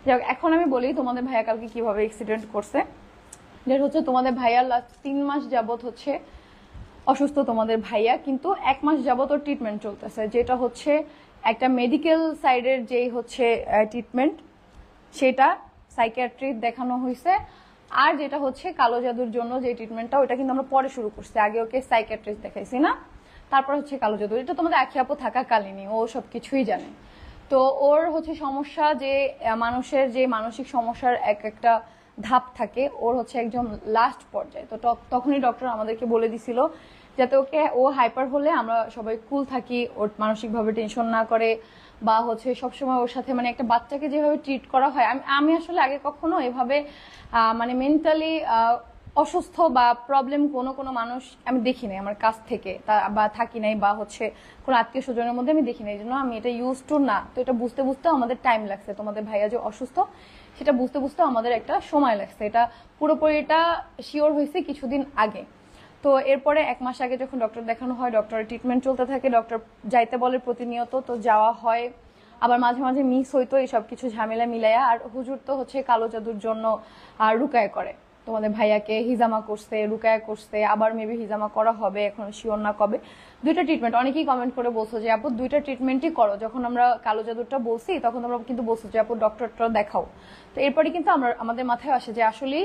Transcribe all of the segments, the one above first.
যাক, এখন আমি বলি তোমাদের ভাইয়া কালকে কিভাবে অ্যাক্সিডেন্ট করছে। যেটা হচ্ছে তোমাদের ভাইয়ার লাস্ট 3 মাস যাবত হচ্ছে অসুস্থ তোমাদের ভাইয়া, কিন্তু 1 মাস যাবত ওর ট্রিটমেন্ট চলতেছে, যেটা হচ্ছে একটা মেডিকেল সাইডের যেই হচ্ছে ট্রিটমেন্ট, সেটা সাইকিয়াট্রিস্ট দেখানো হয়েছে। আর যেটা হচ্ছে কালো জাদুর জন্য যে ট্রিটমেন্টটা, ওটা কিন্তু আমরা পরে শুরু করছি, আগে ওকে সাইকিয়াট্রিস্ট দেখাইছি না, তারপর হচ্ছে কালো জাদু। এটা তোমাদের আখি আপু থাকাকালীনই ও সব কিছুই জানে। তো ওর হচ্ছে সমস্যা যে মানুষের যে মানসিক সমস্যার এক একটা ধাপ থাকে, ওর হচ্ছে একদম লাস্ট পর্যায়ে। তো তখনই ডক্টর আমাদেরকে বলে দিছিল যাতে ও হাইপার হলে আমরা সবাই কুল থাকি, ওর মানসিকভাবে টেনশন না করে, বা হচ্ছে সবসময় ওর সাথে মানে একটা বাচ্চাকে যেভাবে ট্রিট করা হয়, আমি আসলে আগে কখনো এভাবে মানে মেন্টালি অসুস্থ বা প্রবলেম কোনো মানুষ আমি দেখি নাই আমার কাছ থেকে, বা থাকি নাই, বা হচ্ছে কোনো আত্মীয় স্বজনের মধ্যে আমি দেখি নাই, এই জন্য আমি এটা ইউজ টু না। তো এটা বুঝতে বুঝতে আমাদের টাইম লাগছে, তোমাদের ভাইয়া যে অসুস্থ সেটা বুঝতে বুঝতে আমাদের একটা সময় লাগছে। এটা পুরোপুরি এটা শিওর হয়েছে কিছুদিন আগে। তো এরপরে 1 মাস আগে যখন ডক্টর দেখানো হয়, ডক্টরের ট্রিটমেন্ট চলতে থাকে, ডক্টর যাইতে বলে প্রতিনিয়ত, তো যাওয়া হয়, আবার মাঝে মাঝে মিস হইতো, এইসব কিছু ঝামেলা মিলাইয়া। আর হুজুর তো হচ্ছে কালো জাদুর জন্য রুকায়া করে, তোমাদের ভাইয়াকে হিজামা করছে, রুকায়া করছে, আবার মেবি হিজামা করা হবে, এখন শিওর না কবে। 2টা ট্রিটমেন্ট, অনেকেই কমেন্ট করে বলছো যে আপু 2টা ট্রিটমেন্টই করো। যখন আমরা কালো জাদুরটা বলছি তখন তোমরা কিন্তু বলছো যে আপু ডক্টরটা দেখাও। তো এরপরে কিন্তু আমাদের মাথায় আসে যে আসলেই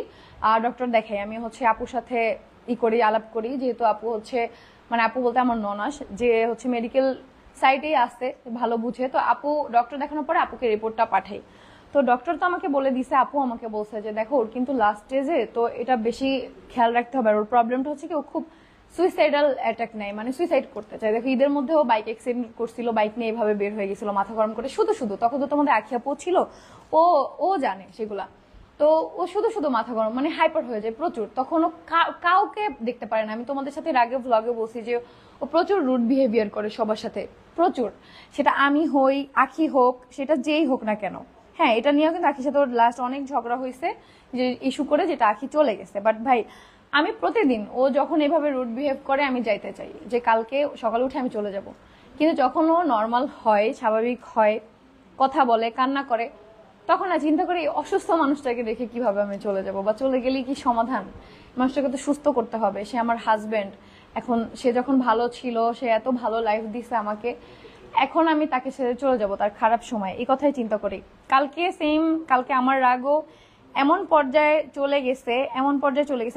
ডক্টর দেখাই। আমি হচ্ছে আপুর সাথে করি, আলাপ করি, যেহেতু আপু হচ্ছে মানে আপু বলতে আমার ননাস, যে হচ্ছে মেডিকেল সাইডেই আসতে ভালো বুঝে। তো আপু ডক্টর দেখানোর পরে আপুকে রিপোর্টটা পাঠাই। তো ডক্টর তো আমাকে বলে দিছে, আপু আমাকে বলছে যে দেখো ওর কিন্তু লাস্ট স্টেজে, তো এটা বেশি খেয়াল রাখতে হবে। ওর প্রবলেমটা হচ্ছে কি ও খুব সুইসাইডাল অ্যাটাক নেয়, মানে সুইসাইড করতে চায়। দেখো ঈদের মধ্যে ও বাইক অ্যাক্সিডেন্ট করছিল, বাইক নিয়ে এভাবে বের হয়ে গেছিল মাথা গরম করে শুধু শুধু। তখন তো তোমাদের আখি আপু ছিল, ও জানে সেগুলা। তো ও শুধু শুধু মাথা গরম, মানে হাইপার হয়ে যায় প্রচুর। তখন ও কাউকে দেখতে পারে না। আমি তোমাদের সাথে আগে ভ্লগে বলছি যে ও প্রচুর রুড বিহেভিয়ার করে সবার সাথে, প্রচুর। সেটা আমি হই, আখি হোক, সেটা যেই হোক না কেন। হ্যাঁ, এটা নিয়েও কিন্তু আখির সাথে ওর লাস্ট অনেক ঝগড়া হয়েছে, যে ইস্যু করে, যেটা আখি চলে গেছে। বাট ভাই, আমি প্রতিদিন ও যখন এভাবে রুড বিহেভ করে আমি যাইতে চাই যে কালকে সকালে উঠে আমি চলে যাব। কিন্তু যখন ও নর্মাল হয়, স্বাভাবিক হয়, কথা বলে, কান্না করে, তখন না চিন্তা করি অসুস্থ মানুষটাকে রেখে কিভাবে আমি চলে যাব, বা চলে গেলে কি সমাধান। মানুষটাকে তো সুস্থ করতে হবে, সে আমার হাজবেন্ড। এখন সে যখন ভালো ছিল, সে এত ভালো লাইফ দিছে আমাকে, এখন আমি তাকে ছেড়ে চলে যাব তার খারাপ সময়, এই কথাই চিন্তা করি। কালকে আমার রাগও এমন পর্যায়ে চলে গেছে,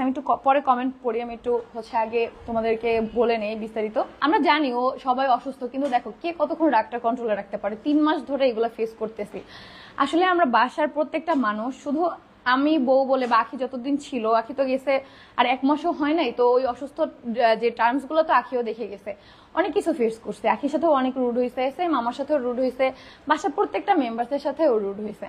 আমি একটু পরে কমেন্ট পড়ি, আমি একটু হচ্ছে আগে তোমাদেরকে বলে নেই বিস্তারিত। আমরা জানি ও সবাই অসুস্থ, কিন্তু দেখো কে কতক্ষণ রাগটা কন্ট্রোলে রাখতে পারে। 3 মাস ধরে এগুলো ফেস করতেছি। আসলে আমরা বাসার প্রত্যেকটা মানুষ, শুধু আমি বউ বলে, বা আখি যতদিন ছিল, আখি তো গেছে আর 1 মাসও হয় নাই, তো ওই অসুস্থ যে টার্মস গুলো তো আখিও দেখে গেছে, অনেক কিছু ফেস করছে। আখির সাথেও অনেক রুড হয়েছে, সেম আমার সাথেও রুড হয়েছে, বাসার প্রত্যেকটা মেম্বারসের সাথেও রুড হয়েছে।